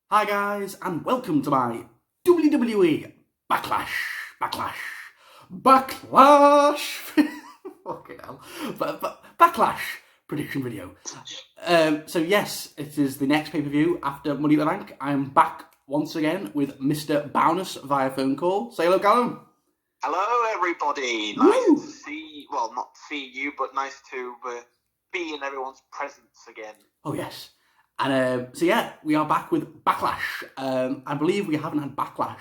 Hi guys, and welcome to my WWE Backlash. Fucking hell. Backlash prediction video. So yes, it is the next pay-per-view after Money in the Bank. I am back once again with Mr. Bowness via phone call. Say hello, Callum. Hello, everybody. Woo! Nice to see, well, not see you, but nice to be in everyone's presence again. Oh, yes. And so, yeah, we are back with Backlash. I believe we haven't had Backlash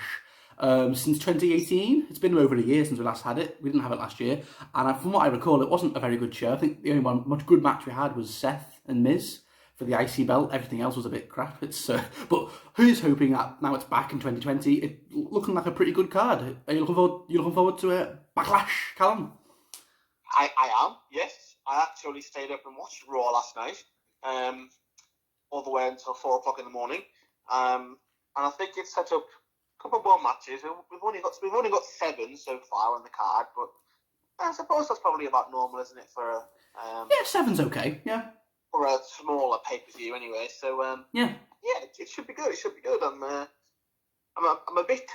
since 2018. It's been over a year since we last had it. We didn't have it last year. And from what I recall, it wasn't a very good show. I think the only one much good match we had was Seth and Miz for the IC belt. Everything else was a bit crap. But who's hoping that now it's back in 2020, it's looking like a pretty good card. Are you looking forward to Backlash, Callum? I am, yes. I actually stayed up and watched Raw last night, all the way until 4 o'clock in the morning. And I think it's set up a couple more matches. We've only got 7 so far on the card, but I suppose that's probably about normal, isn't it, for Yeah, 7's okay. Yeah. For a smaller pay-per-view anyway. So Yeah, it should be good. It should be good. I'm a bit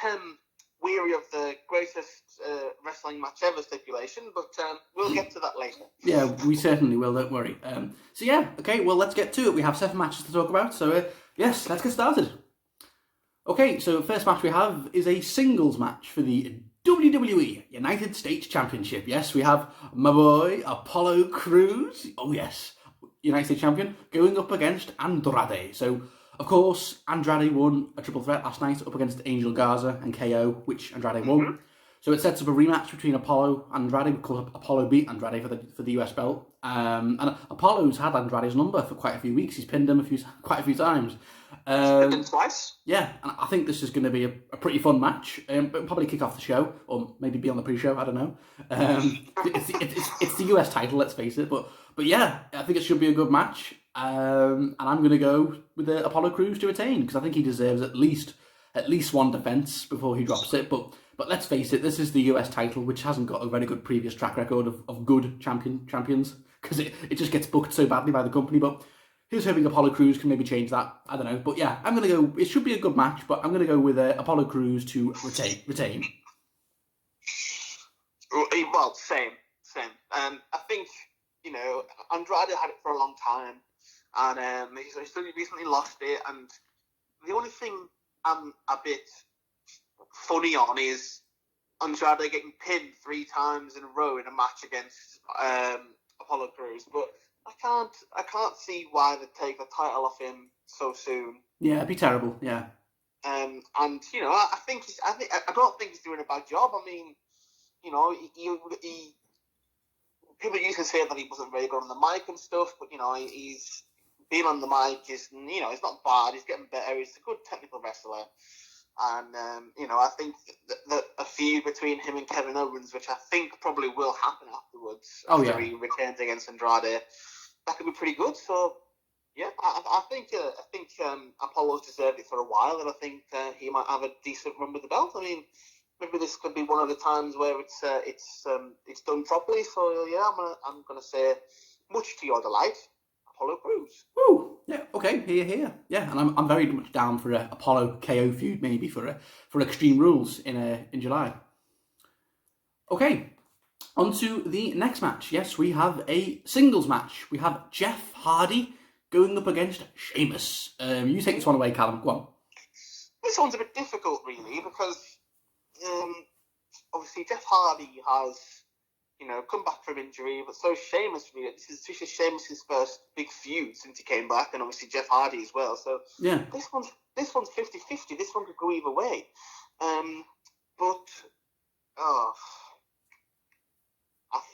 weary of the greatest wrestling match ever stipulation, but we'll get to that later. Yeah, we certainly will, don't worry. So yeah, okay, well, let's get to it. We have 7 matches to talk about, so yes, let's get started. Okay, so the first match we have is a singles match for the WWE United States Championship. Yes, we have my boy, Apollo Crews. Oh yes, United States Champion, going up against Andrade. So, of course, Andrade won a triple threat last night up against Angel Garza and KO, which Andrade won. So it sets up a rematch between Apollo and Andrade, because Apollo beat Andrade for the US belt. And Apollo's had Andrade's number for quite a few weeks. He's pinned him quite a few times. Pinned him twice. Yeah, and I think this is going to be a pretty fun match. It'll probably kick off the show, or maybe be on the pre-show. I don't know. It's the US title, let's face it. But yeah, I think it should be a good match. And I'm going to go with the Apollo Crews to retain, because I think he deserves at least one defense before he drops it. But let's face it, this is the US title, which hasn't got a very good previous track record of good champions, because it just gets booked so badly by the company. But here's hoping Apollo Crews can maybe change that. I don't know. But yeah, I'm going to go, it should be a good match, but I'm going to go with Apollo Crews to retain. Well, same. I think, Andrade had it for a long time, and he's recently lost it, and the only thing I'm a bit funny on is Andrade getting pinned 3 times in a row in a match against Apollo Crews, but I can't see why they take the title off him so soon. Yeah, it'd be terrible. Yeah. I don't think he's doing a bad job. I mean, he people used to say that he wasn't very good on the mic and stuff, but he's been on the mic. He's not bad. He's getting better. He's a good technical wrestler. And, I think that a feud between him and Kevin Owens, which I think probably will happen afterwards, after he returns against Andrade, that could be pretty good. So, yeah, I think Apollo's deserved it for a while, and I think he might have a decent run with the belt. I mean, maybe this could be one of the times where it's done properly. So, yeah, I'm gonna say, much to your delight, Apollo Crews. Woo! Yeah, okay, here. Yeah, and I'm very much down for a Apollo KO feud, maybe for Extreme Rules in July. Okay, on to the next match. Yes, we have a singles match. We have Jeff Hardy going up against Sheamus. You take this one away, Callum. Go on. This one's a bit difficult, really, because obviously Jeff Hardy has come back from injury, but so Sheamus, really. This is Sheamus' first big feud since he came back, and obviously Jeff Hardy as well. So yeah, this one's 50-50. This one could go either way. I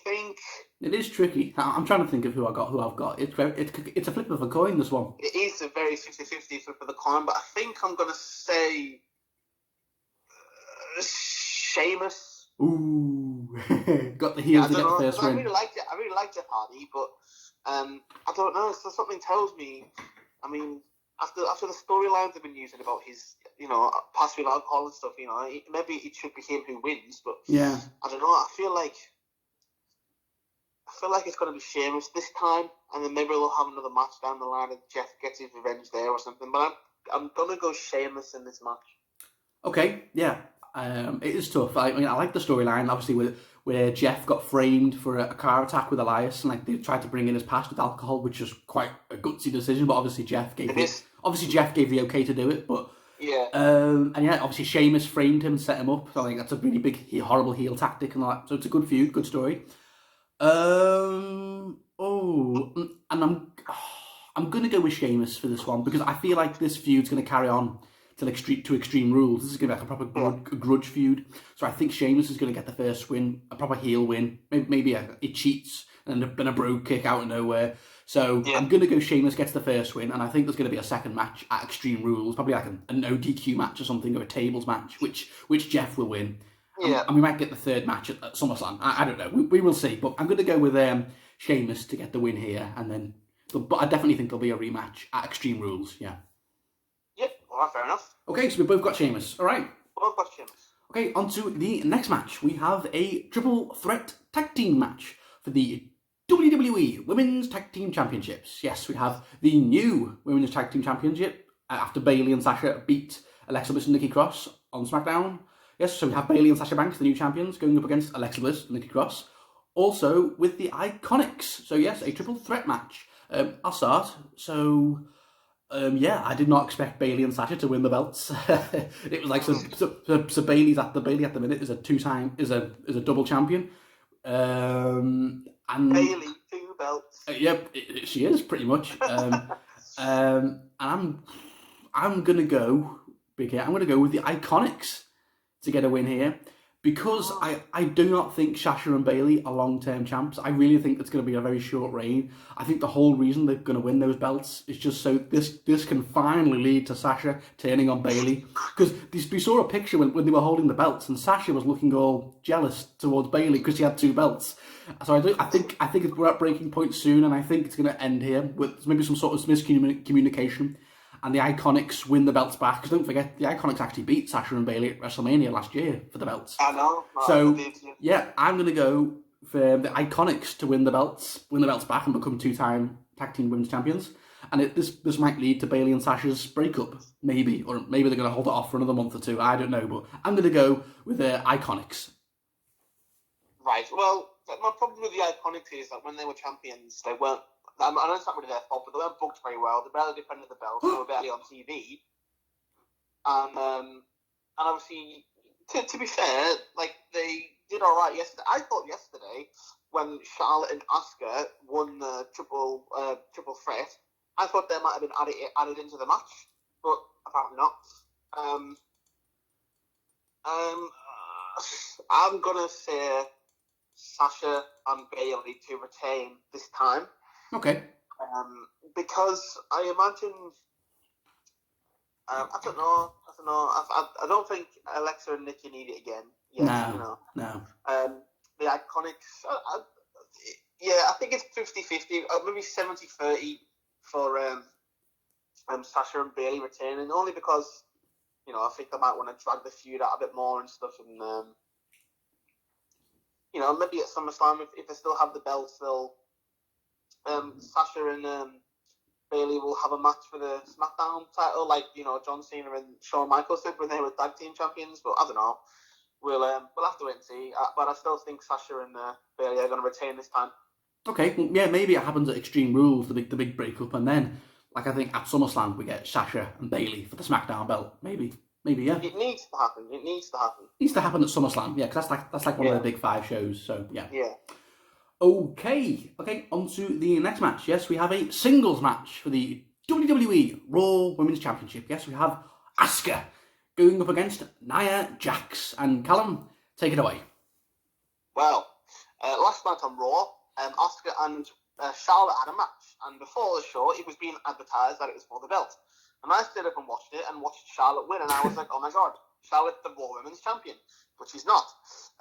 think it is tricky. I'm trying to think of who I've got. It's a flip of a coin, this one. It is a very 50-50 flip of the coin, but I think I'm going to say Sheamus. Ooh, got the heels to get the first win. I really like Jeff Hardy, but I don't know. So something tells me. I mean, after the storylines I've been using about his, past with alcohol and stuff, maybe it should be him who wins. But yeah, I don't know. I feel like it's going to be Sheamus this time, and then maybe they'll have another match down the line, and Jeff gets his revenge there or something. But I'm gonna go Sheamus in this match. Okay, yeah. It is tough. I mean, I like the storyline, obviously, where Jeff got framed for a car attack with Elias, and like they tried to bring in his past with alcohol, which was quite a gutsy decision. But obviously, Jeff gave the okay to do it. But yeah, and yeah, obviously Sheamus framed him and set him up. So I think that's a really big, horrible heel tactic and all that. So it's a good feud, good story. And I'm gonna go with Sheamus for this one because I feel like this feud's gonna carry on to Extreme Rules. This is gonna be like a proper grudge feud. So I think Sheamus is gonna get the first win, a proper heel win. Maybe it cheats and then a bro kick out of nowhere. So I'm gonna go Sheamus gets the first win, and I think there's gonna be a second match at Extreme Rules, probably like an no DQ match or something, or a tables match, which Jeff will win. Yeah. And we might get the third match at SummerSlam. I don't know. We will see. But I'm going to go with Sheamus to get the win here. And then, but I definitely think there'll be a rematch at Extreme Rules. Yeah. Yep. All right, fair enough. Okay, so we both got Sheamus. All right. Both got Sheamus. Okay, on to the next match. We have a triple threat tag team match for the WWE Women's Tag Team Championships. Yes, we have the new Women's Tag Team Championship after Bayley and Sasha beat Alexa Bliss and Nikki Cross on SmackDown. Yes, so we have Bayley and Sasha Banks, the new champions, going up against Alexa Bliss and Nikki Cross. Also with the Iconics. So yes, a triple threat match. I'll start. So, I did not expect Bayley and Sasha to win the belts. It was like so Bayley at the minute is a double champion. And Bayley 2 belts. Yep, she is pretty much. And I'm gonna go big here. I'm gonna go with the Iconics to get a win here because I do not think Sasha and Bayley are long-term champs. I really think it's going to be a very short reign. I think the whole reason they're going to win those belts is just so this can finally lead to Sasha turning on Bayley, because we saw a picture when they were holding the belts and Sasha was looking all jealous towards Bayley because she had 2 belts. So I think we're at breaking point soon, and I think it's going to end here with maybe some sort of miscommunication. And the Iconics win the belts back. Because don't forget, the Iconics actually beat Sasha and Bayley at WrestleMania last year for the belts. I know. So, I'm going to go for the Iconics to win the belts back and become 2-time tag team women's champions. And this might lead to Bayley and Sasha's breakup, maybe. Or maybe they're going to hold it off for another month or 2. I don't know. But I'm going to go with the Iconics. Right. Well, my problem with the Iconics is that when they were champions, they weren't... I know it's not really their fault, but they weren't booked very well. They barely defended the belt. They were barely on TV. And obviously, to be fair, like, they did all right yesterday. I thought yesterday, when Charlotte and Asuka won the triple threat, I thought they might have been added into the match, but apparently not. I'm gonna say Sasha and Bayley to retain this time. Okay. Because I imagine, I don't know. I don't think Alexa and Nikki need it again. Yes, no. The Iconics, I think it's 50-50, maybe 70-30 for Sasha and Bayley retaining, only because, I think they might want to drag the feud out a bit more and stuff, and, maybe at SummerSlam, if they still have the belts, they'll Sasha and Bayley will have a match for the SmackDown title, like John Cena and Shawn Michaels did when they were tag team champions. But I don't know. We'll have to wait and see. But I still think Sasha and Bayley are going to retain this time. Okay, well, yeah, maybe it happens at Extreme Rules, the big breakup, and then I think at SummerSlam we get Sasha and Bayley for the SmackDown belt. Maybe, yeah. It needs to happen. It needs to happen at SummerSlam, yeah, because that's like one of the big 5 shows. So yeah. Yeah. Okay, on to the next match. Yes, we have a singles match for the WWE Raw Women's Championship. Yes, we have Asuka going up against Nia Jax. And Callum, take it away. Well, last night on Raw, Asuka and Charlotte had a match. And before the show, it was being advertised that it was for the belt. And I stayed up and watched it and watched Charlotte win. And I was like, oh my God, Charlotte's the Raw Women's Champion. But she's not.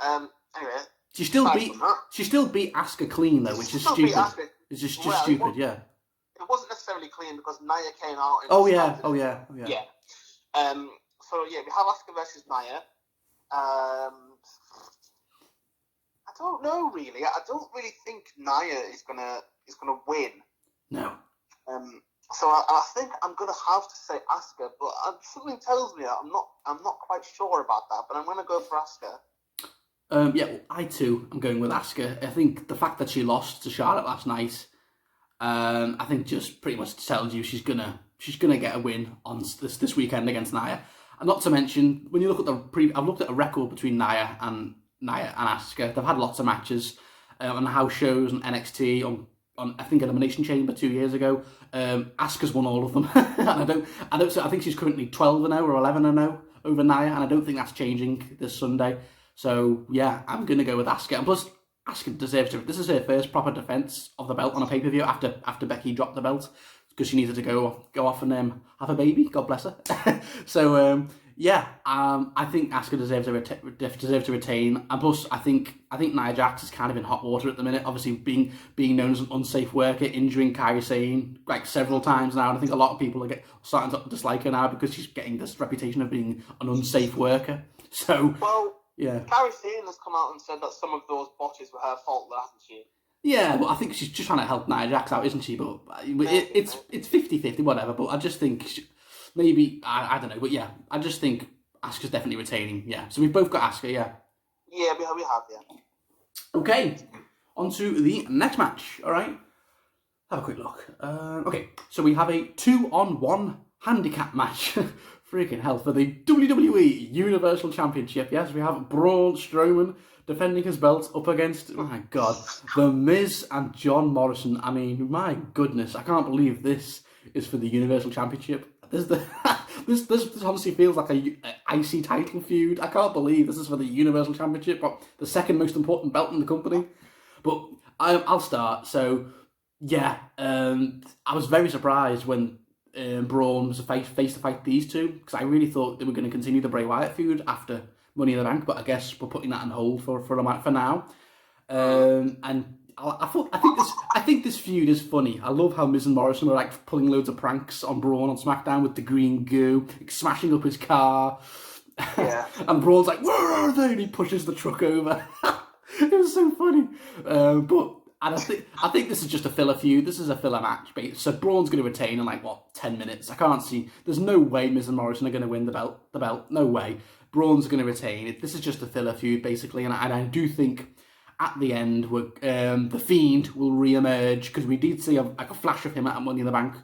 Anyway... She still beat Asuka clean though, which is stupid. It's just stupid, yeah. It wasn't necessarily clean because Nia came out. And Oh yeah. So yeah, we have Asuka versus Nia. I don't know really. I don't really think Nia is gonna win. No. So I think I'm going to have to say Asuka, but something tells me I'm not quite sure about that. But I'm going to go for Asuka. I too am going with Asuka. I think the fact that she lost to Charlotte last night, I think just pretty much tells you she's gonna get a win on this weekend against Nia. And not to mention, when you look at I've looked at a record between Nia and Asuka. They've had lots of matches on house shows and NXT on I think Elimination Chamber 2 years ago. Asuka's won all of them, and I think she's currently 12-0 or 11-0 over Nia, and I don't think that's changing this Sunday. So yeah, I'm gonna go with Asuka, and plus Asuka deserves to. This is her first proper defense of the belt on a pay-per-view after Becky dropped the belt because she needed to go off and have a baby. God bless her. So I think Asuka deserves to retain, and plus I think Nia Jax is kind of in hot water at the minute. Obviously, being known as an unsafe worker, injuring Kairi Sane like several times now, and I think a lot of people are starting to dislike her now because she's getting this reputation of being an unsafe worker. So yeah, Kairi Sane has come out and said that some of those botches were her fault, hasn't she? Yeah, but I think she's just trying to help Nia Jax out, isn't she? But it's 50-50, whatever. But I just think maybe, I don't know. But yeah, I just think Asuka's definitely retaining. Yeah, so we've both got Asuka, yeah. Yeah, we have, yeah. Okay, on to the next match, all right? Have a quick look. Okay, so we have a 2-on-1 handicap match. Freaking hell, for the WWE Universal Championship. Yes, we have Braun Strowman defending his belt up against, my God, The Miz and John Morrison. I mean, my goodness, I can't believe this is for the Universal Championship. This honestly feels like a icy title feud. I can't believe this is for the Universal Championship, but the second most important belt in the company. But I'll start. So, yeah, I was very surprised when Braun was face to fight these two, because I really thought they were going to continue the Bray Wyatt feud after Money in the Bank, but I guess we're putting that on hold for now. And I think this feud is funny. I love how Miz and Morrison are like pulling loads of pranks on Braun on SmackDown with the green goo, like, smashing up his car. Yeah. And Braun's like, "Where are they?" And he pushes the truck over. It was so funny. And I think this is just a filler feud. This is a filler match. So Braun's going to retain in 10 minutes. I can't see. There's no way Miz and Morrison are going to win the belt. No way. Braun's going to retain. This is just a filler feud, basically. And I do think at the end, the Fiend will re-emerge, because we did see a flash of him at Money in the Bank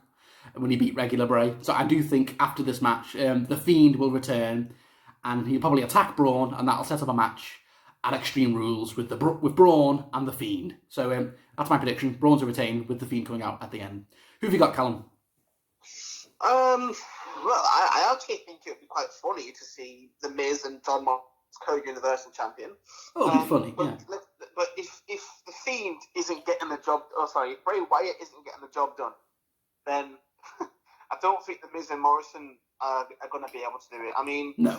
when he beat regular Bray. So I do think after this match, the Fiend will return, and he'll probably attack Braun, and that'll set up a match at Extreme Rules with Braun and the Fiend. So that's my prediction. Braun's will retain with the Fiend coming out at the end. Who have you got, Callum? Well, I actually think it would be quite funny to see The Miz and John Morrison co-Universal Champion. Oh, it'd be funny, yeah. But if the Fiend isn't getting the job, if Bray Wyatt isn't getting the job done, then I don't think The Miz and Morrison are going to be able to do it. I mean, no.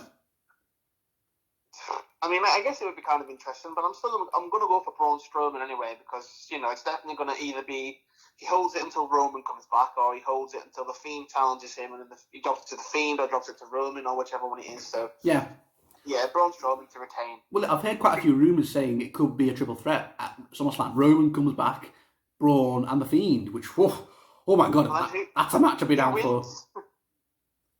I guess it would be kind of interesting, but I'm going to go for Braun Strowman anyway, because it's definitely going to either be he holds it until Roman comes back, or he holds it until the Fiend challenges him, and then he drops it to the Fiend or drops it to Roman, or whichever one it is. So yeah, Braun Strowman to retain. Well, I've heard quite a few rumours saying it could be a triple threat at SummerSlam. Roman comes back, Braun and the Fiend, which oh my God, that's a match I'd be down for.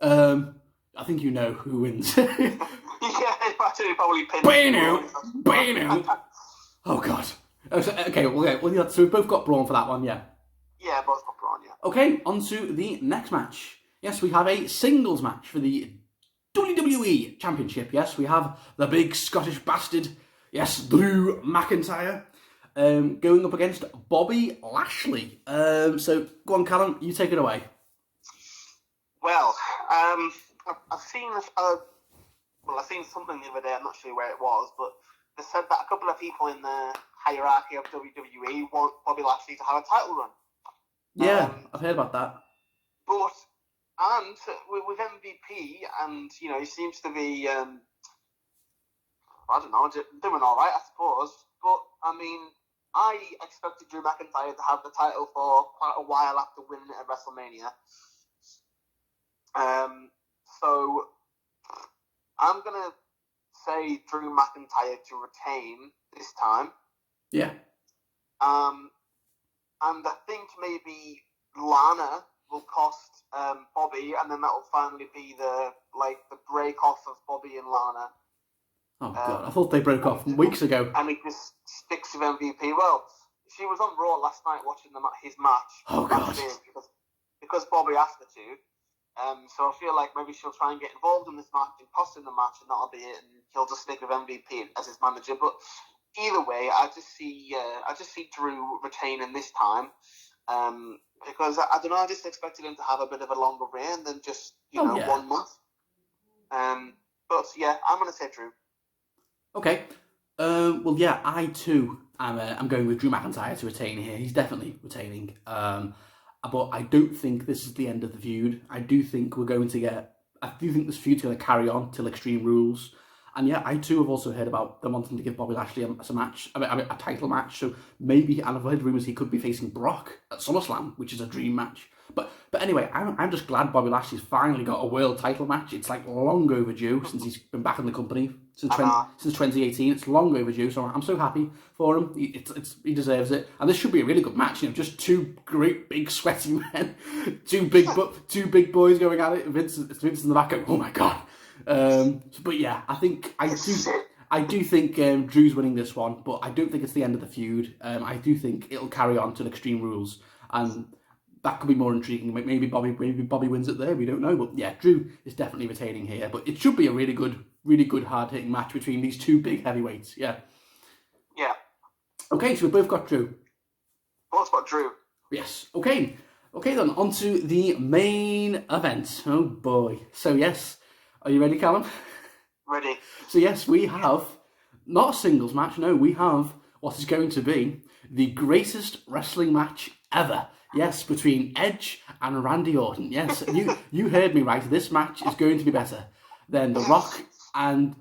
I think you know who wins. Yeah, actually probably pin. Oh God. Okay, well, so we've both got Braun for that one, yeah. Yeah, both got Braun, yeah. Okay, on to the next match. Yes, we have a singles match for the WWE Championship. Yes, we have the big Scottish bastard, yes, Drew McIntyre, going up against Bobby Lashley. So, go on, Callum, you take it away. Well, I've seen something the other day, I'm not sure where it was, but they said that a couple of people in the hierarchy of WWE want Bobby Lashley to have a title run. Yeah, I've heard about that. And with MVP, and he seems to be, I don't know, doing all right, I suppose. But I expected Drew McIntyre to have the title for quite a while after winning it at WrestleMania. So I'm gonna say Drew McIntyre to retain this time. Yeah. And I think maybe Lana will cost Bobby, and then that will finally be the break off of Bobby and Lana. Oh God, I thought they broke off weeks ago. And he just sticks with MVP. Well, she was on Raw last night watching his match. Oh God. Because Bobby asked her to. So I feel like maybe she'll try and get involved in this match and cost him the match, and that'll be it. And he'll just stick with MVP as his manager. But either way, I just see Drew retaining this time. Because I don't know, I just expected him to have a bit of a longer reign than just 1 month. But yeah, I'm going to say Drew. Okay. Well, yeah, I too I'm going with Drew McIntyre to retain here. He's definitely retaining. But I don't think this is the end of the feud. I do think this feud's going to carry on till Extreme Rules. And yeah, I too have also heard about them wanting to give Bobby Lashley a title match. So maybe, and I've heard rumours he could be facing Brock at SummerSlam, which is a dream match. But anyway, I'm just glad Bobby Lashley's finally got a world title match. It's like long overdue since he's been back in the company since 2018. It's long overdue, so I'm so happy for him. He deserves it, and this should be a really good match. Just two great big sweaty men, two big boys going at it. Vince in the back going, oh my God. But yeah, I do think Drew's winning this one, but I don't think it's the end of the feud. I do think it'll carry on to Extreme Rules, and that could be more intriguing. Maybe Bobby wins it there. We don't know, but yeah, Drew is definitely retaining here. But it should be a really good hard hitting match between these two big heavyweights. Yeah. Yeah. Okay, so we both got Drew. Both got Drew. Yes. Okay. Then on to the main event. Oh boy. So yes. Are you ready, Callum? Ready. So yes, we have not a singles match. No, we have what is going to be the greatest wrestling match ever. Yes, between Edge and Randy Orton. Yes, you heard me right. This match is going to be better than The Rock and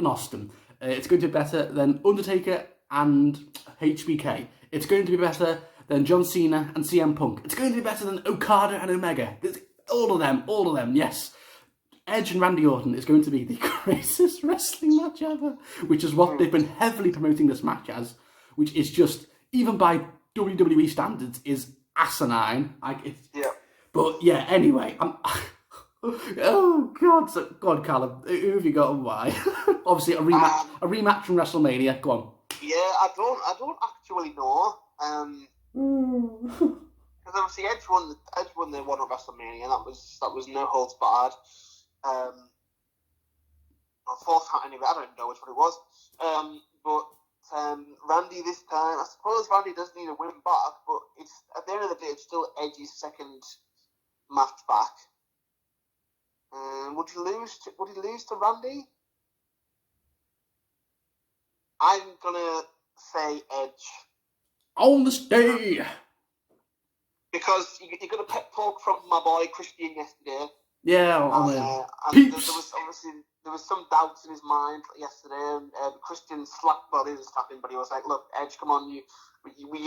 Austin. It's going to be better than Undertaker and HBK. It's going to be better than John Cena and CM Punk. It's going to be better than Okada and Omega. All of them, yes. Edge and Randy Orton is going to be the greatest wrestling match ever, which is what they've been heavily promoting this match as, which is just, even by WWE standards, is asinine. But yeah, anyway, oh God, God, Callum, who have you got and why? Obviously, a rematch from WrestleMania. Go on. Yeah, I don't actually know. Because obviously Edge won the one at WrestleMania, and that was no holds barred. Fourth time anyway. I don't even know which one it was. But Randy this time, I suppose Randy does need a win back, but it's at the end of the day, it's still Edge's second match back. Would he lose to Randy? I'm gonna say Edge. On the stay. Because you got a pep talk from my boy Christian yesterday. Yeah, Peeps. There was some doubts in his mind yesterday, and Christian slapped, well, he didn't slap him, but he was like, "Look, Edge, come on, you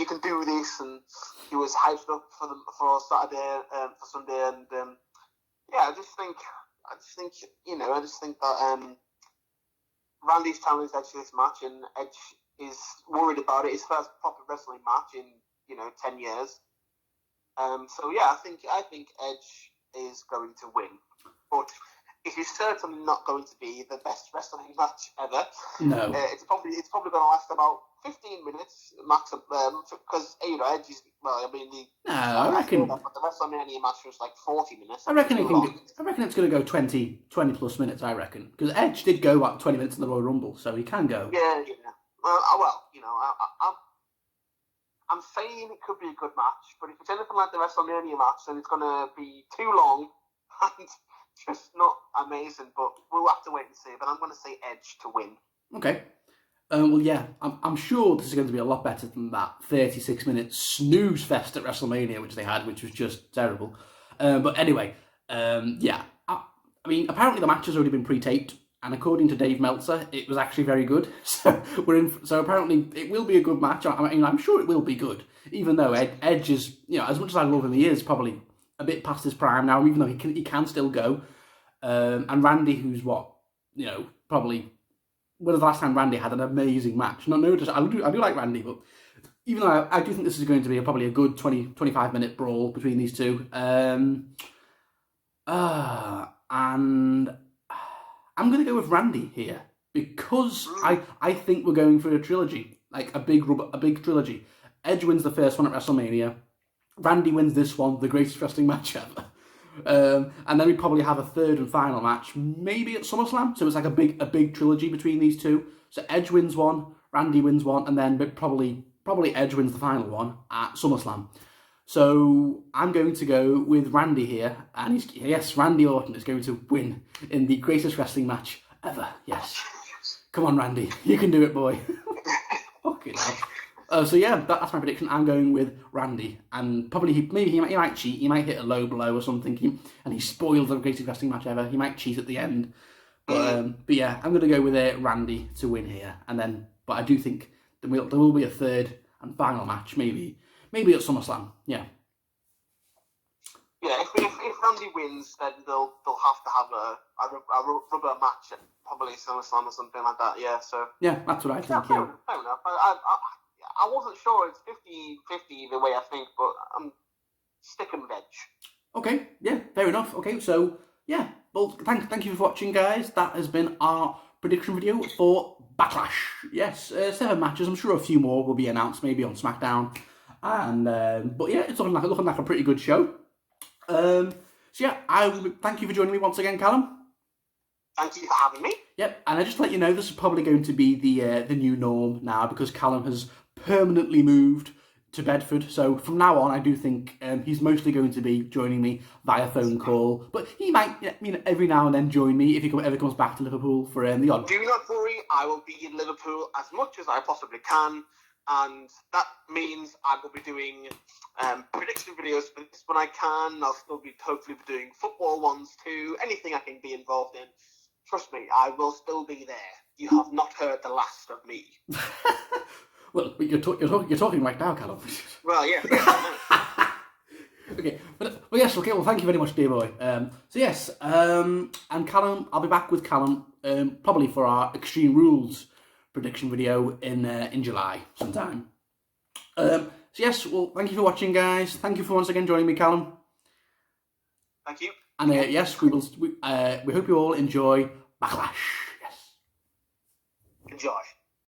can do this," and he was hyped up for Saturday, for Sunday, and I just think that Randy's challenged Edge to this match, and Edge is worried about it. His first proper wrestling match in 10 years. So yeah, I think Edge is going to win, but it is certainly not going to be the best wrestling match ever. No, it's probably going to last about 15 minutes max, because Edge is I reckon. But the WrestleMania match was like 40 minutes. I reckon it's going to go 20 plus minutes. I reckon, because Edge did go about 20 minutes in the Royal Rumble, so he can go. Yeah. I'm saying it could be a good match, but if it's anything like the WrestleMania match, then it's going to be too long and just not amazing. But we'll have to wait and see. But I'm going to say Edge to win. Okay. Well, yeah, I'm sure this is going to be a lot better than that 36-minute snooze fest at WrestleMania, which they had, which was just terrible. But anyway, yeah. I mean, apparently the match has already been pre-taped, and according to Dave Meltzer, it was actually very good. So apparently it will be a good match. I mean, I'm sure it will be good, even though Edge is, as much as I love him, he is probably a bit past his prime now, even though he can still go. And Randy, who's probably, when was the last time Randy had an amazing match? I do like Randy, but even though I do think this is going to be probably a good 20-25 minute brawl between these two. And I'm going to go with Randy here because I think we're going for a trilogy, like a big trilogy. Edge wins the first one at WrestleMania. Randy wins this one, the greatest wrestling match ever. And then we probably have a third and final match, maybe at SummerSlam. So it's like a big trilogy between these two. So Edge wins one, Randy wins one, and then probably Edge wins the final one at SummerSlam. So I'm going to go with Randy here, and Randy Orton is going to win in the greatest wrestling match ever. Yes, come on, Randy, you can do it, boy. Fucking hell. So yeah, that's my prediction. I'm going with Randy, and probably he might cheat. He might hit a low blow or something, and he spoils the greatest wrestling match ever. He might cheat at the end, but yeah, I'm going to go with Randy to win here, but I do think there will be a third and final match, maybe at SummerSlam. Yeah. Yeah, if Randy wins, then they'll have to have a rubber match at probably SummerSlam or something like that. Yeah, so yeah, that's what I think. Fair enough. I wasn't sure. It's 50-50 the way I think, but I'm sticking with Edge. Okay, yeah, fair enough. Okay, so yeah, well, thank you for watching, guys. That has been our prediction video for Backlash. Yes, 7 matches. I'm sure a few more will be announced, maybe on SmackDown. And but yeah, it's looking like a pretty good show. So yeah, thank you for joining me once again, Callum. Thank you for having me. Yep, and I just let you know this is probably going to be the new norm now because Callum has permanently moved to Bedford. So from now on, I do think he's mostly going to be joining me via phone call. But he might, every now and then join me if he ever comes back to Liverpool for the odd. Do not worry, I will be in Liverpool as much as I possibly can. And that means I will be doing prediction videos for this when I can. I'll still be hopefully be doing football ones too. Anything I can be involved in. Trust me, I will still be there. You have not heard the last of me. Well, you're talking right now, Callum. Well, yeah. Okay, but yes, okay. Well, thank you very much, dear boy. So yes, and Callum, I'll be back with Callum probably for our Extreme Rules prediction video in July sometime. So yes, well, thank you for watching, guys. Thank you for once again joining me, Callum. Thank you. And yes, we hope you all enjoy Backlash. Yes. Enjoy.